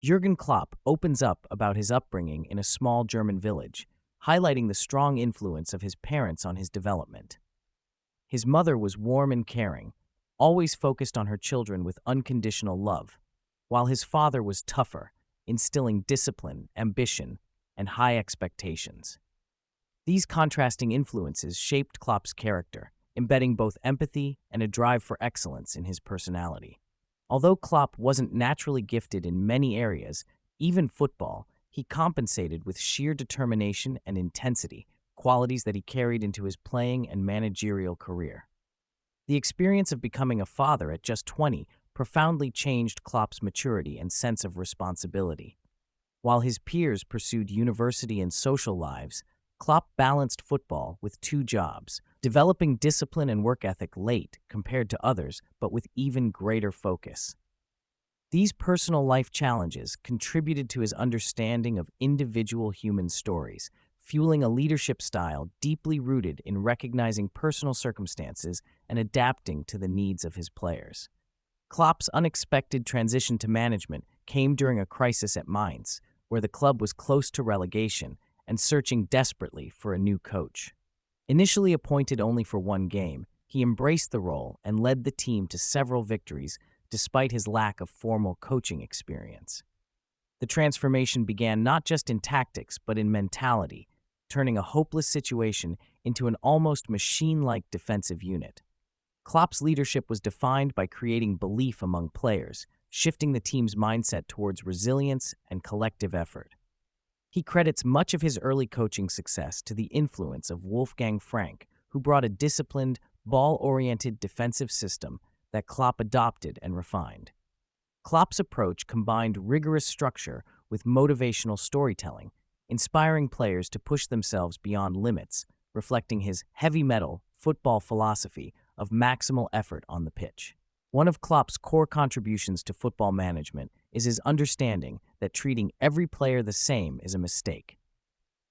Jürgen Klopp opens up about his upbringing in a small German village, highlighting the strong influence of his parents on his development. His mother was warm and caring, always focused on her children with unconditional love, while his father was tougher, instilling discipline, ambition, and high expectations. These contrasting influences shaped Klopp's character, embedding both empathy and a drive for excellence in his personality. Although Klopp wasn't naturally gifted in many areas, even football, he compensated with sheer determination and intensity, qualities that he carried into his playing and managerial career. The experience of becoming a father at just 20 profoundly changed Klopp's maturity and sense of responsibility. While his peers pursued university and social lives, Klopp balanced football with two jobs, developing discipline and work ethic late compared to others, but with even greater focus. These personal life challenges contributed to his understanding of individual human stories, fueling a leadership style deeply rooted in recognizing personal circumstances and adapting to the needs of his players. Klopp's unexpected transition to management came during a crisis at Mainz, where the club was close to relegation and searching desperately for a new coach. Initially appointed only for one game, he embraced the role and led the team to several victories despite his lack of formal coaching experience. The transformation began not just in tactics but in mentality, turning a hopeless situation into an almost machine-like defensive unit. Klopp's leadership was defined by creating belief among players, shifting the team's mindset towards resilience and collective effort. He credits much of his early coaching success to the influence of Wolfgang Frank, who brought a disciplined, ball-oriented defensive system that Klopp adopted and refined. Klopp's approach combined rigorous structure with motivational storytelling, inspiring players to push themselves beyond limits, reflecting his heavy-metal football philosophy of maximal effort on the pitch. One of Klopp's core contributions to football management is his understanding that treating every player the same is a mistake.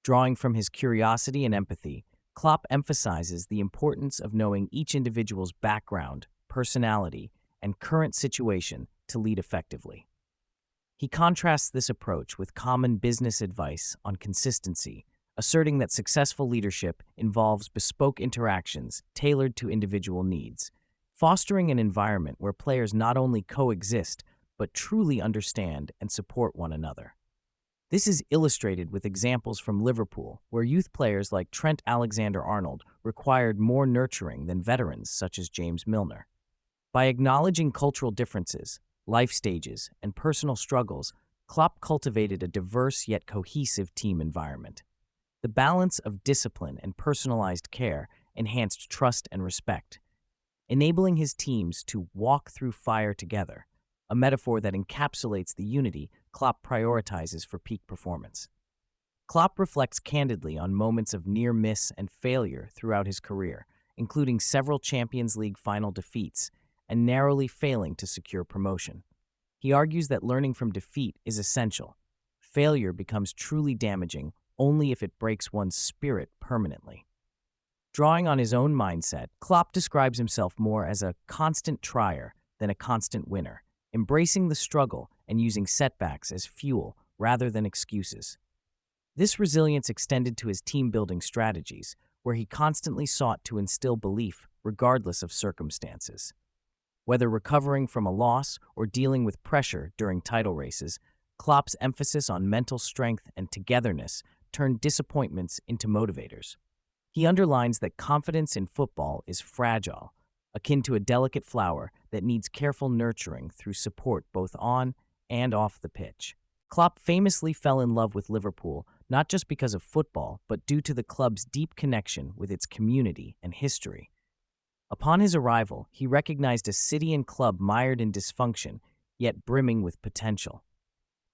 Drawing from his curiosity and empathy, Klopp emphasizes the importance of knowing each individual's background, personality, and current situation to lead effectively. He contrasts this approach with common business advice on consistency, asserting that successful leadership involves bespoke interactions tailored to individual needs, fostering an environment where players not only coexist, but truly understand and support one another. This is illustrated with examples from Liverpool, where youth players like Trent Alexander-Arnold required more nurturing than veterans such as James Milner. By acknowledging cultural differences, life stages, and personal struggles, Klopp cultivated a diverse yet cohesive team environment. The balance of discipline and personalized care enhanced trust and respect, enabling his teams to walk through fire together, a metaphor that encapsulates the unity Klopp prioritizes for peak performance. Klopp reflects candidly on moments of near miss and failure throughout his career, including several Champions League final defeats and narrowly failing to secure promotion. He argues that learning from defeat is essential. Failure becomes truly damaging only if it breaks one's spirit permanently. Drawing on his own mindset, Klopp describes himself more as a constant trier than a constant winner, embracing the struggle and using setbacks as fuel rather than excuses. This resilience extended to his team-building strategies, where he constantly sought to instill belief regardless of circumstances. Whether recovering from a loss or dealing with pressure during title races, Klopp's emphasis on mental strength and togetherness turned disappointments into motivators. He underlines that confidence in football is fragile, akin to a delicate flower that needs careful nurturing through support both on and off the pitch. Klopp famously fell in love with Liverpool not just because of football, but due to the club's deep connection with its community and history. Upon his arrival, he recognized a city and club mired in dysfunction, yet brimming with potential.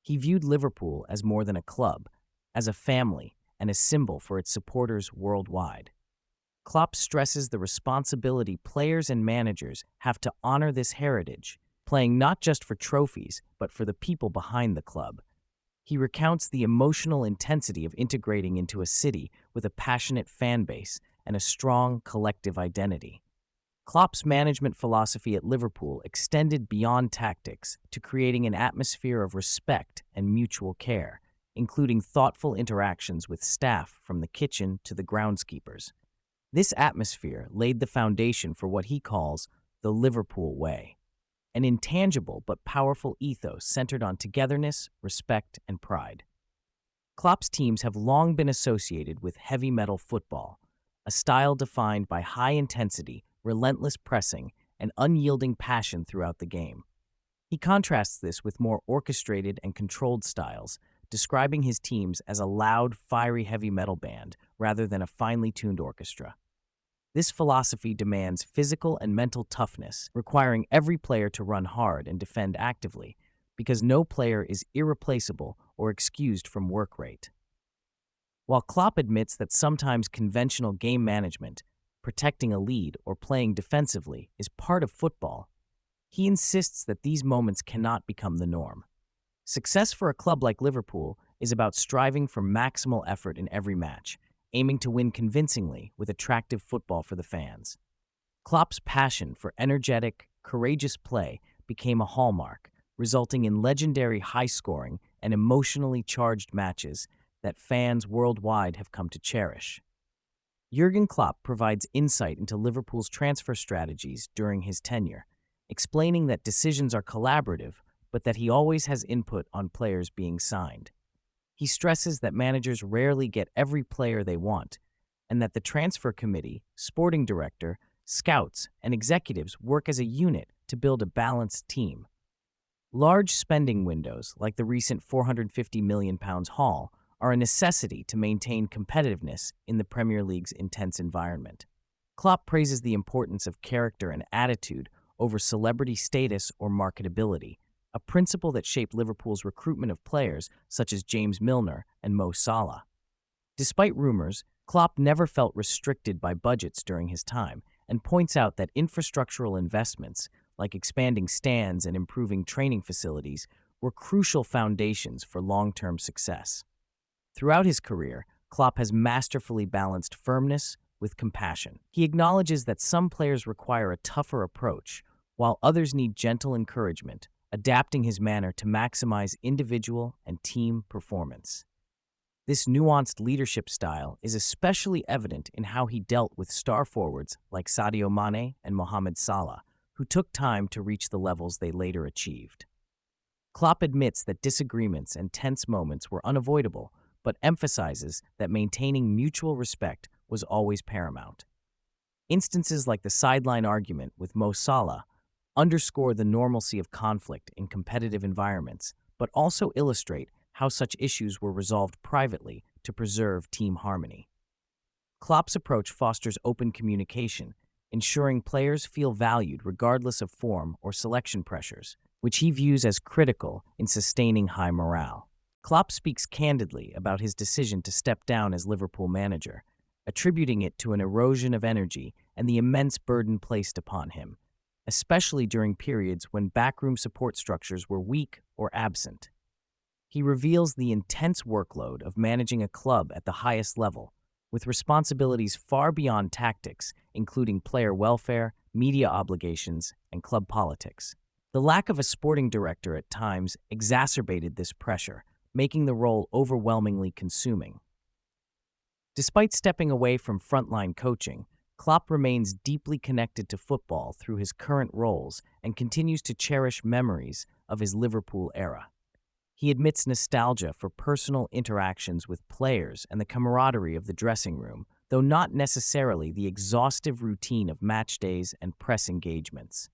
He viewed Liverpool as more than a club, as a family and a symbol for its supporters worldwide. Klopp stresses the responsibility players and managers have to honor this heritage, playing not just for trophies, but for the people behind the club. He recounts the emotional intensity of integrating into a city with a passionate fan base and a strong collective identity. Klopp's management philosophy at Liverpool extended beyond tactics to creating an atmosphere of respect and mutual care, including thoughtful interactions with staff from the kitchen to the groundskeepers. This atmosphere laid the foundation for what he calls the Liverpool way, an intangible but powerful ethos centered on togetherness, respect, and pride. Klopp's teams have long been associated with heavy metal football, a style defined by high intensity, relentless pressing, and unyielding passion throughout the game. He contrasts this with more orchestrated and controlled styles, describing his teams as a loud, fiery heavy metal band rather than a finely tuned orchestra. This philosophy demands physical and mental toughness, requiring every player to run hard and defend actively, because no player is irreplaceable or excused from work rate. While Klopp admits that sometimes conventional game management, protecting a lead or playing defensively, is part of football, he insists that these moments cannot become the norm. Success for a club like Liverpool is about striving for maximal effort in every match, aiming to win convincingly with attractive football for the fans. Klopp's passion for energetic, courageous play became a hallmark, resulting in legendary high-scoring and emotionally charged matches that fans worldwide have come to cherish. Jürgen Klopp provides insight into Liverpool's transfer strategies during his tenure, explaining that decisions are collaborative, but that he always has input on players being signed. He stresses that managers rarely get every player they want, and that the transfer committee, sporting director, scouts, and executives work as a unit to build a balanced team. Large spending windows, like the recent £450 million haul, are a necessity to maintain competitiveness in the Premier League's intense environment. Klopp praises the importance of character and attitude over celebrity status or marketability, a principle that shaped Liverpool's recruitment of players such as James Milner and Mo Salah. Despite rumors, Klopp never felt restricted by budgets during his time and points out that infrastructural investments, like expanding stands and improving training facilities, were crucial foundations for long-term success. Throughout his career, Klopp has masterfully balanced firmness with compassion. He acknowledges that some players require a tougher approach, while others need gentle encouragement, adapting his manner to maximize individual and team performance. This nuanced leadership style is especially evident in how he dealt with star forwards like Sadio Mane and Mohamed Salah, who took time to reach the levels they later achieved. Klopp admits that disagreements and tense moments were unavoidable, but emphasizes that maintaining mutual respect was always paramount. Instances like the sideline argument with Mo Salah underscore the normalcy of conflict in competitive environments, but also illustrate how such issues were resolved privately to preserve team harmony. Klopp's approach fosters open communication, ensuring players feel valued regardless of form or selection pressures, which he views as critical in sustaining high morale. Klopp speaks candidly about his decision to step down as Liverpool manager, attributing it to an erosion of energy and the immense burden placed upon him, especially during periods when backroom support structures were weak or absent. He reveals the intense workload of managing a club at the highest level, with responsibilities far beyond tactics, including player welfare, media obligations, and club politics. The lack of a sporting director at times exacerbated this pressure, making the role overwhelmingly consuming. Despite stepping away from frontline coaching, Klopp remains deeply connected to football through his current roles and continues to cherish memories of his Liverpool era. He admits nostalgia for personal interactions with players and the camaraderie of the dressing room, though not necessarily the exhaustive routine of match days and press engagements.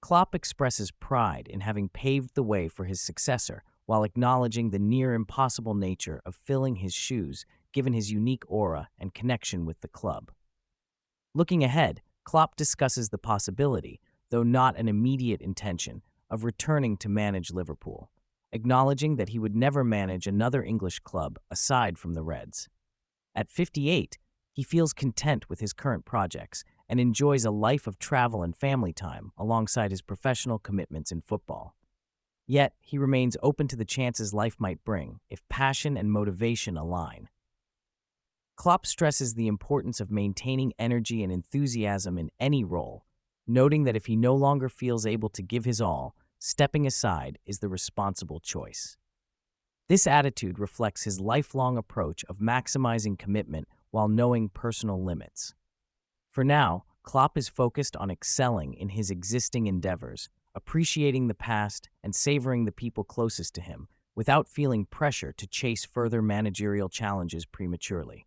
Klopp expresses pride in having paved the way for his successor, while acknowledging the near-impossible nature of filling his shoes given his unique aura and connection with the club. Looking ahead, Klopp discusses the possibility, though not an immediate intention, of returning to manage Liverpool, acknowledging that he would never manage another English club aside from the Reds. At 58, he feels content with his current projects and enjoys a life of travel and family time alongside his professional commitments in football. Yet, he remains open to the chances life might bring if passion and motivation align. Klopp stresses the importance of maintaining energy and enthusiasm in any role, noting that if he no longer feels able to give his all, stepping aside is the responsible choice. This attitude reflects his lifelong approach of maximizing commitment while knowing personal limits. For now, Klopp is focused on excelling in his existing endeavors, appreciating the past and savoring the people closest to him, without feeling pressure to chase further managerial challenges prematurely.